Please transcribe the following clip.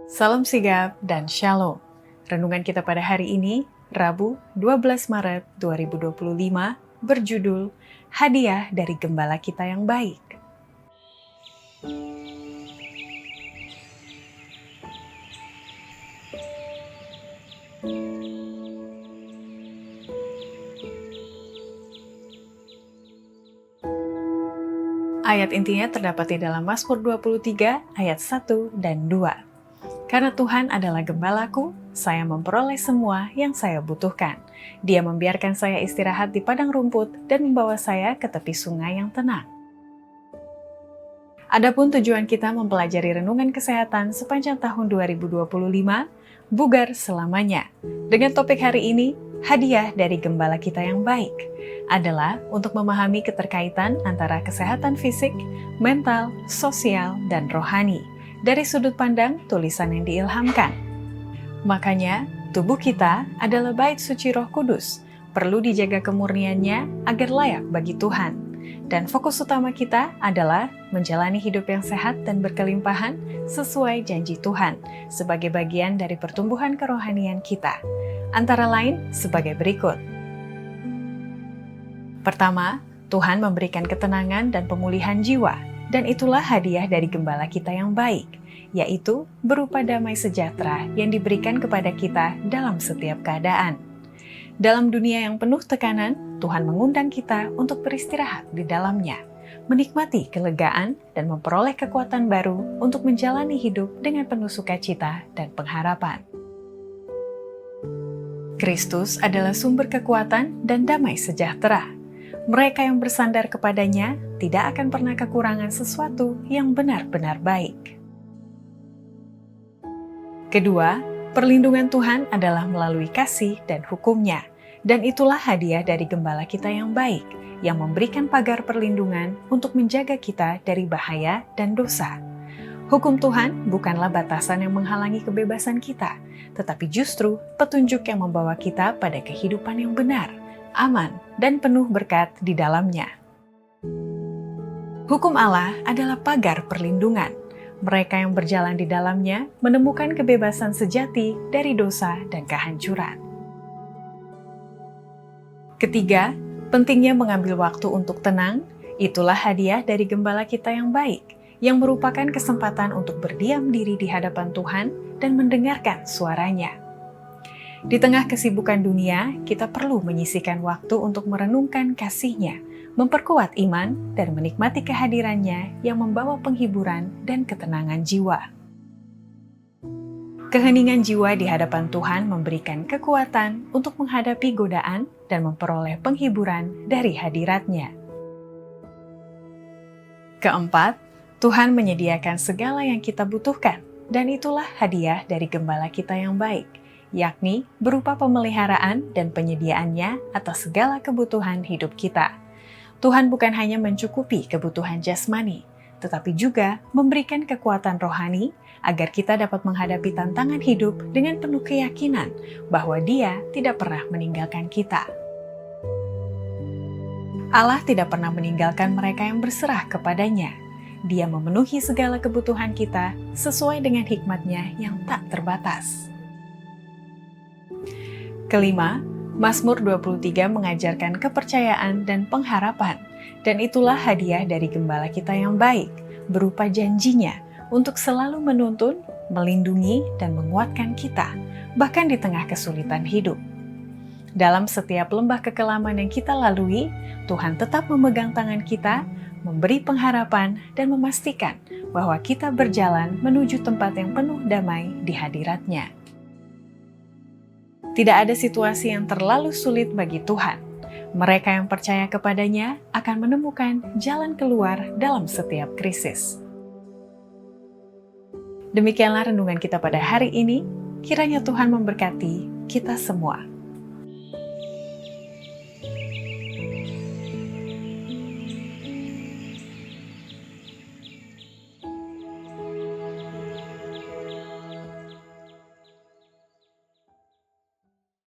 Salam sigap dan shalom. Renungan kita pada hari ini, Rabu 12 Maret 2025, berjudul Hadiah dari Gembala Kita yang Baik. Ayat intinya terdapat di dalam Mazmur 23 ayat 1 dan 2. Karena Tuhan adalah gembalaku, saya memperoleh semua yang saya butuhkan. Dia membiarkan saya istirahat di padang rumput dan membawa saya ke tepi sungai yang tenang. Adapun tujuan kita mempelajari renungan kesehatan sepanjang tahun 2025, bugar selamanya. Dengan topik hari ini, hadiah dari gembala kita yang baik, adalah untuk memahami keterkaitan antara kesehatan fisik, mental, sosial, dan rohani dari sudut pandang tulisan yang diilhamkan. Makanya, tubuh kita adalah bait suci Roh Kudus, perlu dijaga kemurniannya agar layak bagi Tuhan. Dan fokus utama kita adalah menjalani hidup yang sehat dan berkelimpahan sesuai janji Tuhan sebagai bagian dari pertumbuhan kerohanian kita. Antara lain sebagai berikut. Pertama, Tuhan memberikan ketenangan dan pemulihan jiwa, dan itulah hadiah dari gembala kita yang baik, yaitu berupa damai sejahtera yang diberikan kepada kita dalam setiap keadaan. Dalam dunia yang penuh tekanan, Tuhan mengundang kita untuk beristirahat di dalamnya, menikmati kelegaan dan memperoleh kekuatan baru untuk menjalani hidup dengan penuh sukacita dan pengharapan. Kristus adalah sumber kekuatan dan damai sejahtera. Mereka yang bersandar kepadanya tidak akan pernah kekurangan sesuatu yang benar-benar baik. Kedua, perlindungan Tuhan adalah melalui kasih dan hukum-Nya, dan itulah hadiah dari gembala kita yang baik, yang memberikan pagar perlindungan untuk menjaga kita dari bahaya dan dosa. Hukum Tuhan bukanlah batasan yang menghalangi kebebasan kita, tetapi justru petunjuk yang membawa kita pada kehidupan yang benar, aman, dan penuh berkat di dalamnya. Hukum Allah adalah pagar perlindungan. Mereka yang berjalan di dalamnya menemukan kebebasan sejati dari dosa dan kehancuran. Ketiga, pentingnya mengambil waktu untuk tenang. Itulah hadiah dari gembala kita yang baik, yang merupakan kesempatan untuk berdiam diri di hadapan Tuhan dan mendengarkan suaranya. Di tengah kesibukan dunia, kita perlu menyisihkan waktu untuk merenungkan kasih-Nya, memperkuat iman, dan menikmati kehadirannya yang membawa penghiburan dan ketenangan jiwa. Keheningan jiwa di hadapan Tuhan memberikan kekuatan untuk menghadapi godaan dan memperoleh penghiburan dari hadirat-Nya. Keempat, Tuhan menyediakan segala yang kita butuhkan, dan itulah hadiah dari gembala kita yang baik, yakni berupa pemeliharaan dan penyediaannya atas segala kebutuhan hidup kita. Tuhan bukan hanya mencukupi kebutuhan jasmani, tetapi juga memberikan kekuatan rohani agar kita dapat menghadapi tantangan hidup dengan penuh keyakinan bahwa Dia tidak pernah meninggalkan kita. Allah tidak pernah meninggalkan mereka yang berserah kepadanya. Dia memenuhi segala kebutuhan kita sesuai dengan hikmat-Nya yang tak terbatas. Kelima, Mazmur 23 mengajarkan kepercayaan dan pengharapan, dan itulah hadiah dari gembala kita yang baik, berupa janji-Nya untuk selalu menuntun, melindungi, dan menguatkan kita, bahkan di tengah kesulitan hidup. Dalam setiap lembah kekelaman yang kita lalui, Tuhan tetap memegang tangan kita, memberi pengharapan, dan memastikan bahwa kita berjalan menuju tempat yang penuh damai di hadirat-Nya. Tidak ada situasi yang terlalu sulit bagi Tuhan. Mereka yang percaya kepadanya akan menemukan jalan keluar dalam setiap krisis. Demikianlah renungan kita pada hari ini. Kiranya Tuhan memberkati kita semua.